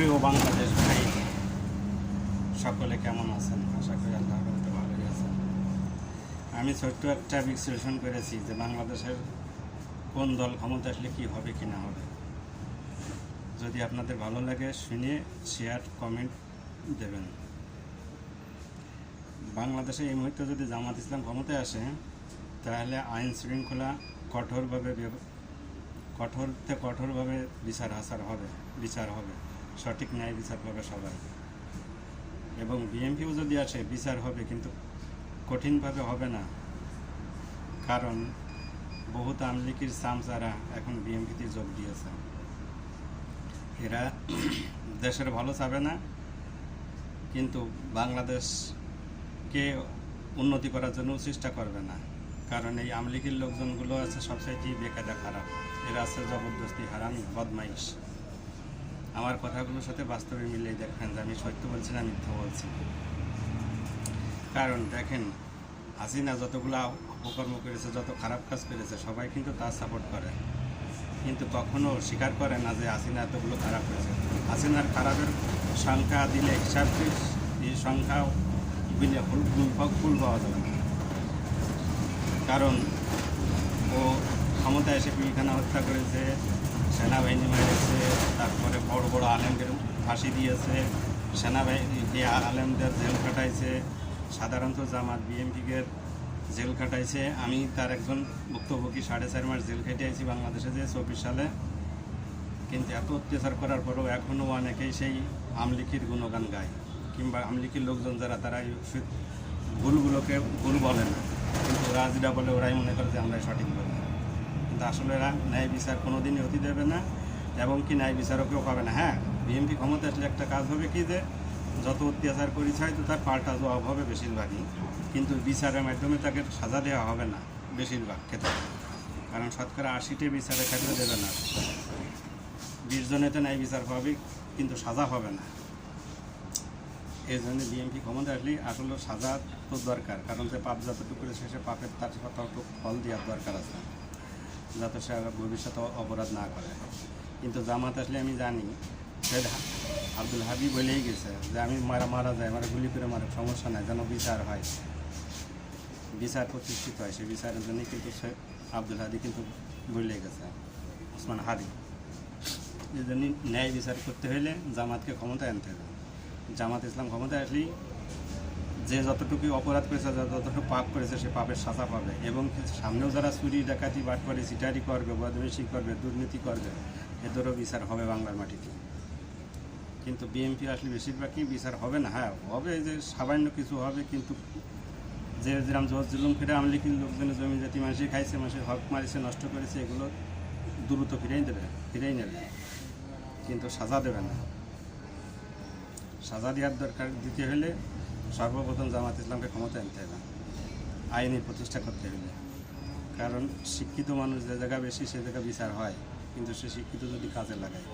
প্রিয় বাংলাদেশ ভাই, সকলে কেমন আছেন? আশা করি আল্লাহর রহমতে ভালোই আছেন। আমি ছোট্ট একটা বিশ্লেষণ করেছি যে বাংলাদেশের কোন দল ক্ষমতা আসলে কী হবে কি না হবে। যদি আপনাদের ভালো লাগে শুনে শেয়ার কমেন্ট দেবেন। বাংলাদেশে এই মুহূর্তে যদি জামাত ইসলাম ক্ষমতায় আসে, তাহলে আইন শৃঙ্খলা কঠোরভাবে বিচার হবে, সঠিক ন্যায় বিচার পাবে সবাই। এবং বিএনপিও যদি আসে, বিচার হবে, কিন্তু কঠিনভাবে হবে না, কারণ বহুত আওয়ামী লীগের চামচারা এখন বিএনপিতে যোগ দিয়েছে। এরা দেশের ভালো চাবে না, কিন্তু বাংলাদেশকে উন্নতি করার জন্য চেষ্টা করবে না। কারণ এই আওয়ামী লীগের লোকজনগুলো আছে সবচাইতে বেকায়দা খারাপ। এরা আছে জবরদস্তি, হারামি, বদমাইশ। আমার কথাগুলোর সাথে বাস্তবে মিলিয়ে দেখেন যে আমি সত্য বলছি না মিথ্যা বলছি। কারণ দেখেন, হাসিনা যতগুলো অপকর্ম করেছে, যত খারাপ কাজ করেছে, সবাই কিন্তু তার সাপোর্ট করে, কিন্তু কখনো স্বীকার করে না যে হাসিনা এতগুলো খারাপ হয়েছে। হাসিনার খারাপের সংখ্যা দিলে হিসাব এই সংখ্যা ফুল পাওয়া যাবে না। কারণ ও ক্ষমতা এসে পিলখানা হত্যা করেছে, সেনাবাহিনী মেরেছে, তারপরে বড় বড় আলেমদের ফাঁসি দিয়েছে, সেনাবাহিনী দিয়ে আলেমদের জেল খাটাইছে, সাধারণত জামাত বিএনপিকে জেল খাটাইছে। আমি তার একজন ভুক্তভোগী, 4.5 মাস জেল খেটেছি বাংলাদেশে যে 24 সালে। কিন্তু এত অত্যাচার করার পরেও এখনও অনেকেই সেই আওয়ামী লীগের গুণগান গায়, কিংবা আওয়ামী লীগের লোকজন যারা, তারা ভুলগুলোকে ভুল বলে না, কিন্তু ওরা যেটা বলে ওরাই মনে করে যে আমরাই সঠিক বলি। কিন্তু আসলে এরা ন্যায় বিচার কোনোদিনই হতে দেবে না, এবং কি ন্যায় বিচারকেও পাবে না। হ্যাঁ, বিএনপি ক্ষমতা আসলে একটা কাজ হবে কি, যে যত অত্যাচার করেছে হয়তো তার পাল্টা জবাব হবে বেশিরভাগই, কিন্তু বিচারের মাধ্যমে তাকে সাজা দেওয়া হবে না বেশিরভাগ ক্ষেত্রে। কারণ শতকরা 80টি বিচারের ক্ষেত্রে দেবে না, 20 জনেতে ন্যায় বিচার পাবে, কিন্তু সাজা হবে না। এই জন্য বিএনপি ক্ষমতা আসলে আসলে সাজা তো দরকার, কারণ যে পাপ যতটুকু করেছে সে পাপের তার ততটুকু ফল দেওয়ার দরকার আছে, যাতে সে ভবিষ্যতে অপরাধ না করে। কিন্তু জামাত আসলে আমি জানি, আব্দুল হাবিব বলেই গেছে যে আমি মারা যায়, আমার গুলি করে মারা, সমস্যা নাই, যেন বিচার হয়, বিচার প্রতিষ্ঠিত হয়। সেই বিচারের জন্যই কিন্তু সে আব্দুল হাদি কিন্তু বলে গেছে, ওসমান হাদি। এই জন্য ন্যায় বিচার করতে হলে জামাতকে ক্ষমতায় আনতে হবে। জামাত ইসলাম ক্ষমতায় আসলেই যে যতটুকু অপরাধ করেছে, যতটুকু পাপ করেছে, সে পাপের সাজা পাবে। এবং সামনেও যারা চুরি ডাকাতি বাটপারি চিটারি করবে, বদমাইশি করবে, দুর্নীতি করবে, এদেরও বিচার হবে বাংলার মাটিতে। কিন্তু বিএনপি আসলে বেশিরভাগই বিচার হবে না। হ্যাঁ হবে, যে সামান্য কিছু হবে, কিন্তু যে যেরকম জোর জুলুম ফিরে আওয়ামী লীগের লোকজনের জমি জাতি মানুষই খাইছে, মানুষের হক মারিছে, নষ্ট করেছে, এগুলো দ্রুত ফিরেই নেবে, কিন্তু সাজা দেবে না। সাজা দেওয়ার দরকার দিতে হলে সর্বপ্রথম জামাত ইসলামকে ক্ষমতায় আনতে হবে, আইনের প্রতিষ্ঠা করতে হলে। কারণ শিক্ষিত মানুষ যে জায়গা বেশি, সে জায়গা বিচার হয়, কিন্তু সে শিক্ষিত যদি কাজে লাগায়।